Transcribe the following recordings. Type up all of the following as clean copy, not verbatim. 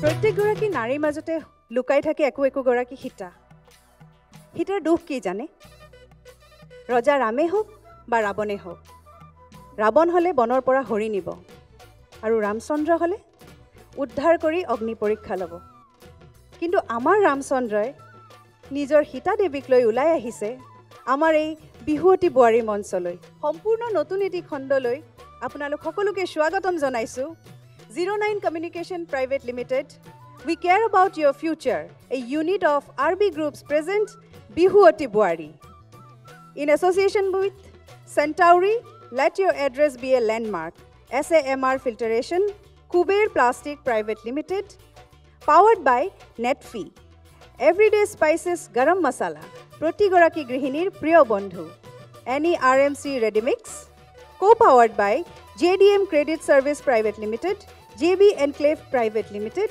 প্ৰত্যেকগৰাকী নাৰীৰ মাজতে লুকাই থাকে একো সীতা। সীতাৰ দুখ কি জানে? ৰজা ৰামে হওক বা ৰাৱণে হওক, ৰাৱণ হ'লে বনৰ পৰা হৰি নিব আৰু ৰামচন্দ্ৰ হ'লে উদ্ধাৰ কৰি অগ্নি পৰীক্ষা ল'ব। কিন্তু আমাৰ ৰামচন্দ্ৰই নিজৰ সীতা দেৱীক লৈ ওলাই আহিছে আমাৰ এই বিহুৱতী বোৱাৰী মঞ্চলৈ। সম্পূৰ্ণ নতুন এটি খণ্ডলৈ আপোনালোক সকলোকে স্বাগতম জনাইছোঁ। 09 Communication Private Limited, we care about your future. A unit of RB Groups presents Bihuoti Boari. In association with Centauri, let your address be a landmark. SAMR Filtration, Kuber Plastic Private Limited, powered by Netfee. Everyday Spices Garam Masala, Protigoraki Grihinir Priyo Bondhu. Any RMC Ready-Mix, co-powered by JDM Credit Service Private Limited, JB Enclave Private Limited,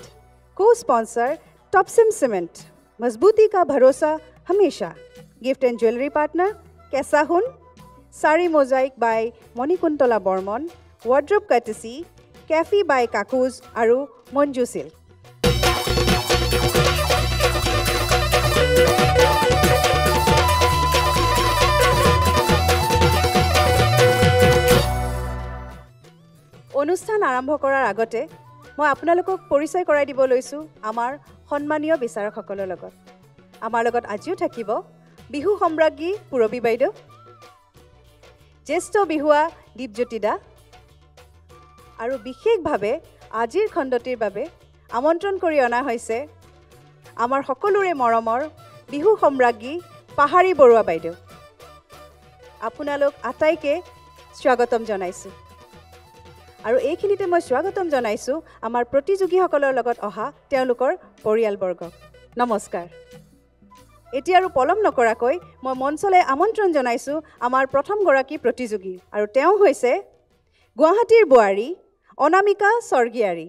co-sponsor Topsim Cement, Mazbuti ka bharosa hamesha. Gift and jewelry partner Kesahun, Sari Mosaic by Monikuntola Bormon, wardrobe courtesy Cafe by Kakuz Aru Monju Silk. অনুষ্ঠান আৰম্ভ কৰাৰ আগতে মই আপোনালোকক পৰিচয় কৰাই দিব লৈছোঁ আমাৰ সন্মানীয় বিচাৰকসকলৰ লগত। আমাৰ লগত আজিও থাকিব বিহু সম্ৰাজ্ঞী পুৰবী বাইদেউ, জ্যেষ্ঠ বিহুৱা দীপজ্যোতি দা, আৰু বিশেষভাৱে আজিৰ খণ্ডটিৰ বাবে আমন্ত্ৰণ কৰি অনা হৈছে আমাৰ সকলোৰে মৰমৰ বিহু সম্ৰাজ্ঞী পাহাৰী বৰুৱা বাইদেউ। আপোনালোক আটাইকে স্বাগতম জনাইছোঁ। আৰু এইখিনিতে মই স্বাগতম জনাইছোঁ আমাৰ প্ৰতিযোগীসকলৰ লগত অহা তেওঁলোকৰ পৰিয়ালবৰ্গক। নমস্কাৰ। এতিয়া আৰু পলম নকৰাকৈ মই মঞ্চলৈ আমন্ত্ৰণ জনাইছোঁ আমাৰ প্ৰথমগৰাকী প্ৰতিযোগী, আৰু তেওঁ হৈছে গুৱাহাটীৰ বোৱাৰী অনামিকা স্বৰ্গীয়াৰী।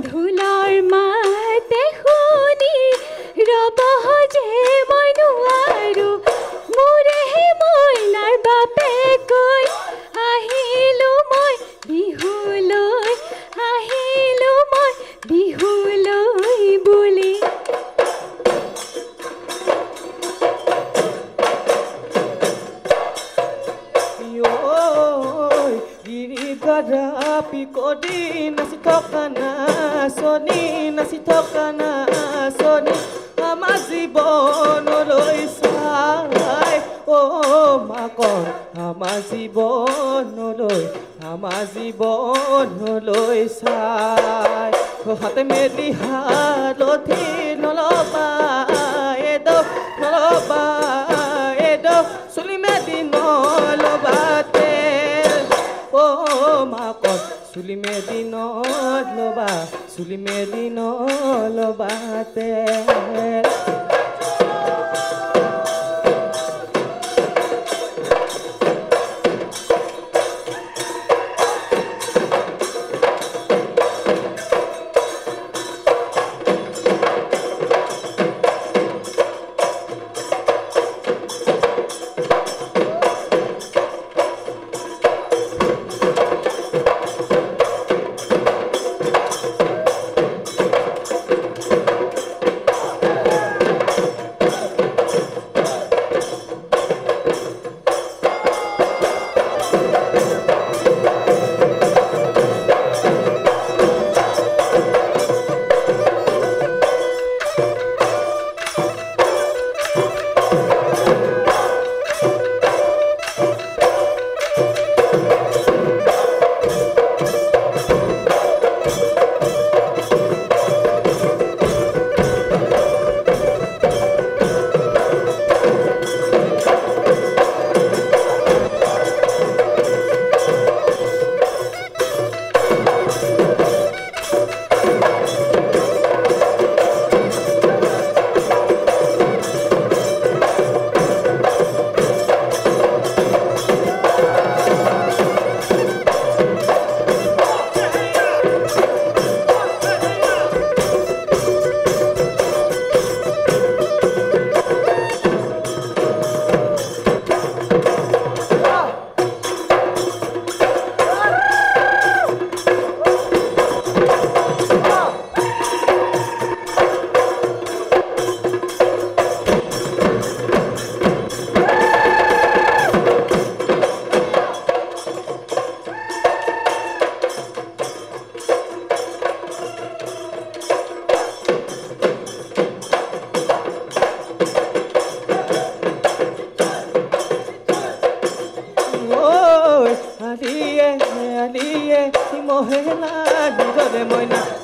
ঢোলৰ মাত নাচি থকা নাচনি আমাৰ জীৱনলৈ চাই মাকৰ আমাৰ জীৱনলৈ চাই হাতে মেলি হালধি নলবা এদৌ চুলি মেলি নলবা তেল মাকৰ চুলি মেলি নলবা তেল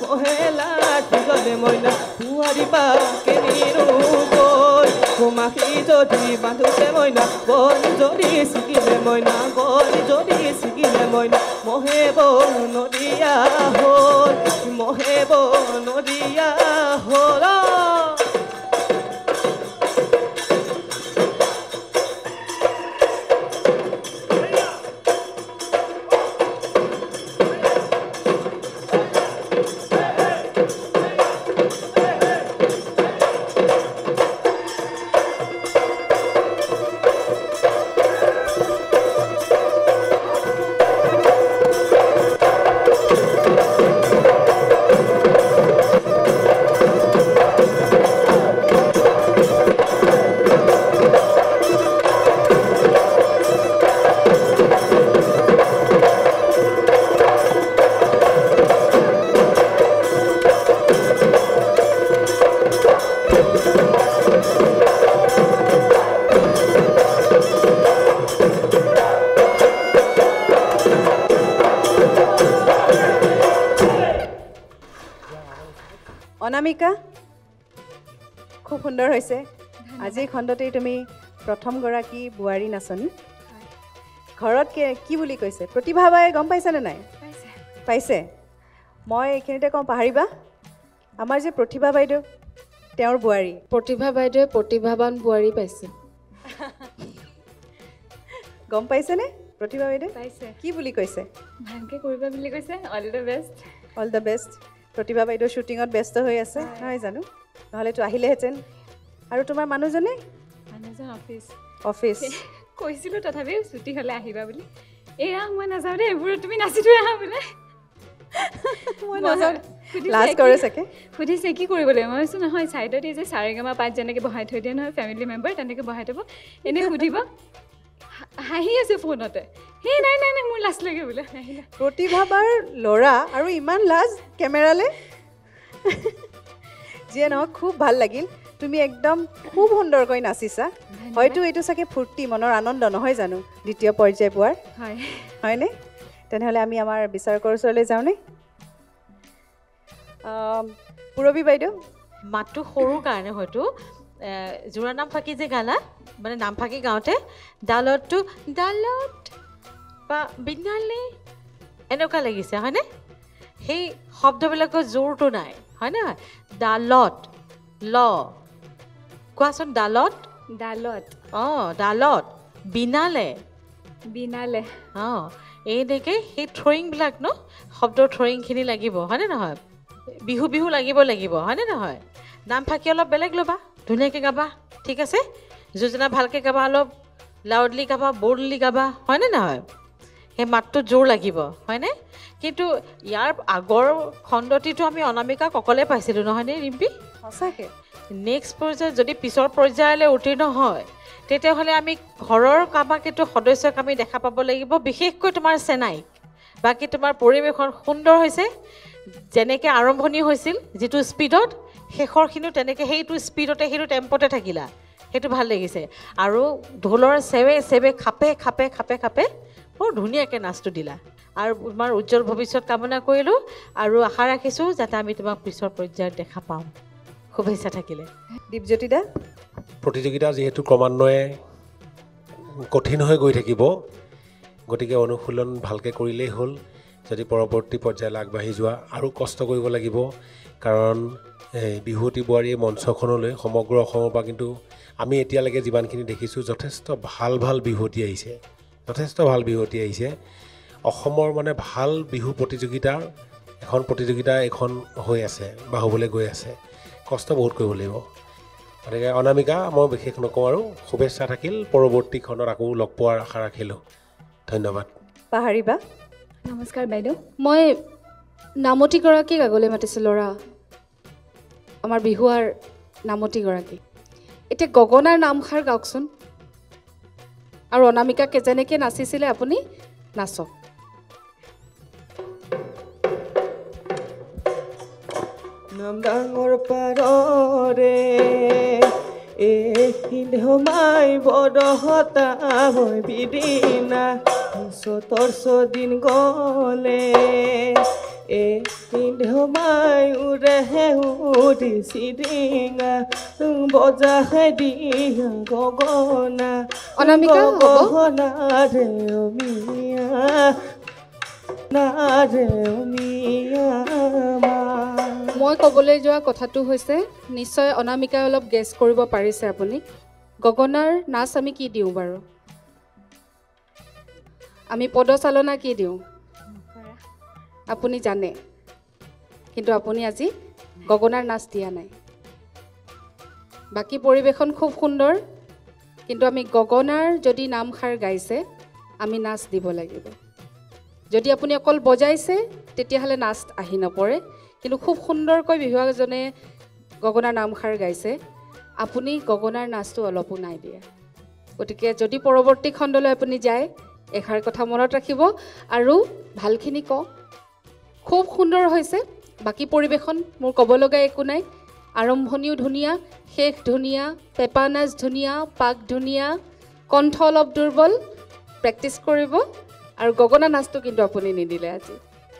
মহেলা দিগলে মইনা পুৱাৰী পাকে নিৰু গৈ ঘুমাকি যদি বান্ধোতে মইনা গলি যদি ছিগিলে মইনা মহে বনৰীয়া হ'ল অনামিকা খুব সুন্দৰ হৈছে আজিৰ খণ্ডতেই তুমি প্ৰথমগৰাকী বোৱাৰী নাচনী ঘৰত কি বুলি কৈছে প্ৰতিভা বাই গম পাইছেনে নাই পাইছে মই এইখিনিতে কওঁ পাহৰিবা আমাৰ যে প্ৰতিভা বাইদেউ তেওঁৰ বোৱাৰী প্ৰতিভা বাইদেৱে প্ৰতিভাৱান বোৱাৰী পাইছে গম পাইছেনে প্ৰতিভা বাইদেউ পাইছে কি বুলি কৈছে ভালকৈ কৰিবা বুলি কৈছে অল দ্য বেষ্ট প্ৰতিভা বাইদেউ শ্বুটিঙত ব্যস্ত হৈ আছে নহয় জানো নহ'লেতো আহিলেহেঁতেন আৰু তোমাৰ মানুহজনে অফিচ কৈছিলোঁ তথাপিও ছুটি হ'লে আহিবা বুলি এয়া মই নাযাওঁ দেই এইবোৰত তুমি নাচি থৈ আহা বোলে লাজ কৰে চাগে সুধিছে কি কৰিব লাগিব মই কৈছোঁ নহয় ছাইডত এই যে চাৰেগামা পাত যেনেকৈ বহাই থৈ দিয়ে নহয় ফেমিলি মেম্বাৰ তেনেকৈ বহাই থ'ব এনেই সুধিব হাঁহি আছে ফোনতে সেই নাই মোৰ লাজ লাগে বোলে নাহিলে প্ৰতিভাবাৰ ল'ৰা আৰু ইমান লাজ কেমেৰালে যিয়ে নহওক খুব ভাল লাগিল তুমি একদম খুব সুন্দৰকৈ নাচিছা হয়তো এইটো চাগে ফূৰ্তি মনৰ আনন্দ নহয় জানো দ্বিতীয় পৰ্যায় পোৱাৰ হয় হয়নে তেনেহ'লে আমি আমাৰ বিচাৰকৰ ওচৰলৈ যাওঁনে পুৰবী বাইদেউ মাতটো সৰু কাৰণে হয়তো জোৰা নাম ফাঁকি যে গালা মানে নাম ফাঁকি গাওঁতে ডালত বা বিনালে এনেকুৱা লাগিছে হয়নে সেই শব্দবিলাকৰ জোৰটো নাই হয়নে ডালত ল কোৱাচোন ডালত ডালত বিনালে এনেকৈ সেই থ্ৰয়িংবিলাক ন শব্দৰ থ্ৰয়িংখিনি লাগিব হয়নে নহয় বিহু লাগিব হয়নে নহয় নাম ফাঁকি অলপ বেলেগ ল'বা ধুনীয়াকৈ গাবা ঠিক আছে যোজনা ভালকৈ গাবা অলপ লাউডলি গাবা বল্ডলি গাবা হয়নে নহয় সেই মাতটো জোৰ লাগিব হয়নে কিন্তু ইয়াৰ আগৰ খণ্ডটিতো আমি অনামিকাক অকলে পাইছিলোঁ নহয়নে ৰিম্পী সঁচাকৈ নেক্সট পৰ্যায়ত যদি পিছৰ পৰ্যায়লৈ উত্তীৰ্ণ হয় তেতিয়াহ'লে আমি ঘৰৰ কাৰোবাক কিন্তু সদস্যক আমি দেখা পাব লাগিব বিশেষকৈ তোমাৰ চেনাইক বাকী তোমাৰ পৰিৱেশন সুন্দৰ হৈছে যেনেকৈ আৰম্ভণি হৈছিল যিটো স্পীডত শেষৰখিনিও তেনেকৈ সেইটো স্পীডতে সেইটো টেম্পতে থাকিলা সেইটো ভাল লাগিছে আৰু ঢোলৰ চেৱে খাপে বৰ ধুনীয়াকৈ নাচটো দিলা আৰু তোমাৰ উজ্জ্বল ভৱিষ্যত কামনা কৰিলোঁ আৰু আশা ৰাখিছোঁ যাতে আমি তোমাক পিছৰ পৰ্যায়ত দেখা পাওঁ শুভেচ্ছা থাকিলে দীপজ্যোতি দা প্ৰতিযোগিতা যিহেতু ক্ৰমান্বয়ে কঠিন হৈ গৈ থাকিব গতিকে অনুশীলন ভালকৈ কৰিলেই হ'ল যদি পৰৱৰ্তী পৰ্যায়লৈ আগবাঢ়ি যোৱা আৰু কষ্ট কৰিব লাগিব কাৰণ বিহুৱতী বোৱাৰীয়ে মঞ্চখনলৈ সমগ্ৰ অসমৰ পৰা কিন্তু আমি এতিয়ালৈকে যিমানখিনি দেখিছোঁ যথেষ্ট ভাল বিহুৱতী আহিছে অসমৰ মানে ভাল বিহু প্ৰতিযোগিতাৰ এখন হৈ আছে বা হ'বলৈ গৈ আছে কষ্ট বহুত কৰিব লাগিব গতিকে অনামিকা মই বিশেষ নকওঁ আৰু শুভেচ্ছা থাকিল পৰৱৰ্তী খণ্ডত আকৌ লগ পোৱাৰ আশা ৰাখিলোঁ ধন্যবাদ পাহাৰিবা নমস্কাৰ বাইদেউ মই নামতীগৰাকীক আগলৈ মাতিছোঁ ল'ৰা আমাৰ বিহুৱাৰ নামতীগৰাকী এতিয়া গগনাৰ নামষাৰ গাওকচোন আৰু অনামিকা যেনেকৈ নাচিছিলে আপুনি নাচক নাম ডাঙৰ পাৰৰে সোমাই বৰহতা মই বিদিনা দিন গ'লে সোমাই উৰে উৰি চিৰিঙা বজাই দিয়া গগনা অনামিকা হ'ব গগনাৰে অমিয়া নাৰে অমিয়া মই ক'বলৈ যোৱা কথাটো হৈছে নিশ্চয় অনামিকাই অলপ গেছ কৰিব পাৰিছে আপুনি গগনাৰ নাচ আমি কি দিওঁ বাৰু আমি পদচালনা কি দিওঁ আপুনি জানে কিন্তু আপুনি আজি গগনাৰ নাচ দিয়া নাই বাকী পৰিৱেশন খুব সুন্দৰ কিন্তু আমি গগনাৰ যদি নামষাৰ গাইছে আমি নাচ দিব লাগিব যদি আপুনি অকল বজাইছে তেতিয়াহ'লে নাচ আহি নপৰে কিন্তু খুব সুন্দৰকৈ বিহুৱাজনে গগনাৰ নামষাৰ গাইছে আপুনি গগনাৰ নাচটো অলপো নাই দিয়া গতিকে যদি পৰৱৰ্তী খণ্ডলৈ আপুনি যায় এষাৰ কথা মনত ৰাখিব আৰু ভালখিনি কওক খুব সুন্দৰ হৈছে বাকী পৰিৱেশন মোৰ ক'ব লগা একো নাই আৰম্ভণিও ধুনীয়া শেষ ধুনীয়া পেপা নাচ ধুনীয়া পাক ধুনীয়া কণ্ঠ অলপ দুৰ্বল প্ৰেক্টিছ কৰিব আৰু গগনা নাচটো কিন্তু আপুনি নিদিলে আজি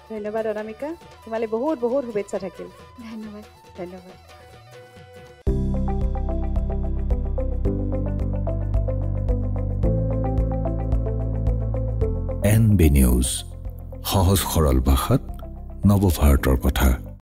ধন্যবাদ অনামিকা তোমালৈ বহুত শুভেচ্ছা থাকিল ধন্যবাদ NB নিউজ সহজ সৰল ভাষাত নৱভাৰতৰ কথা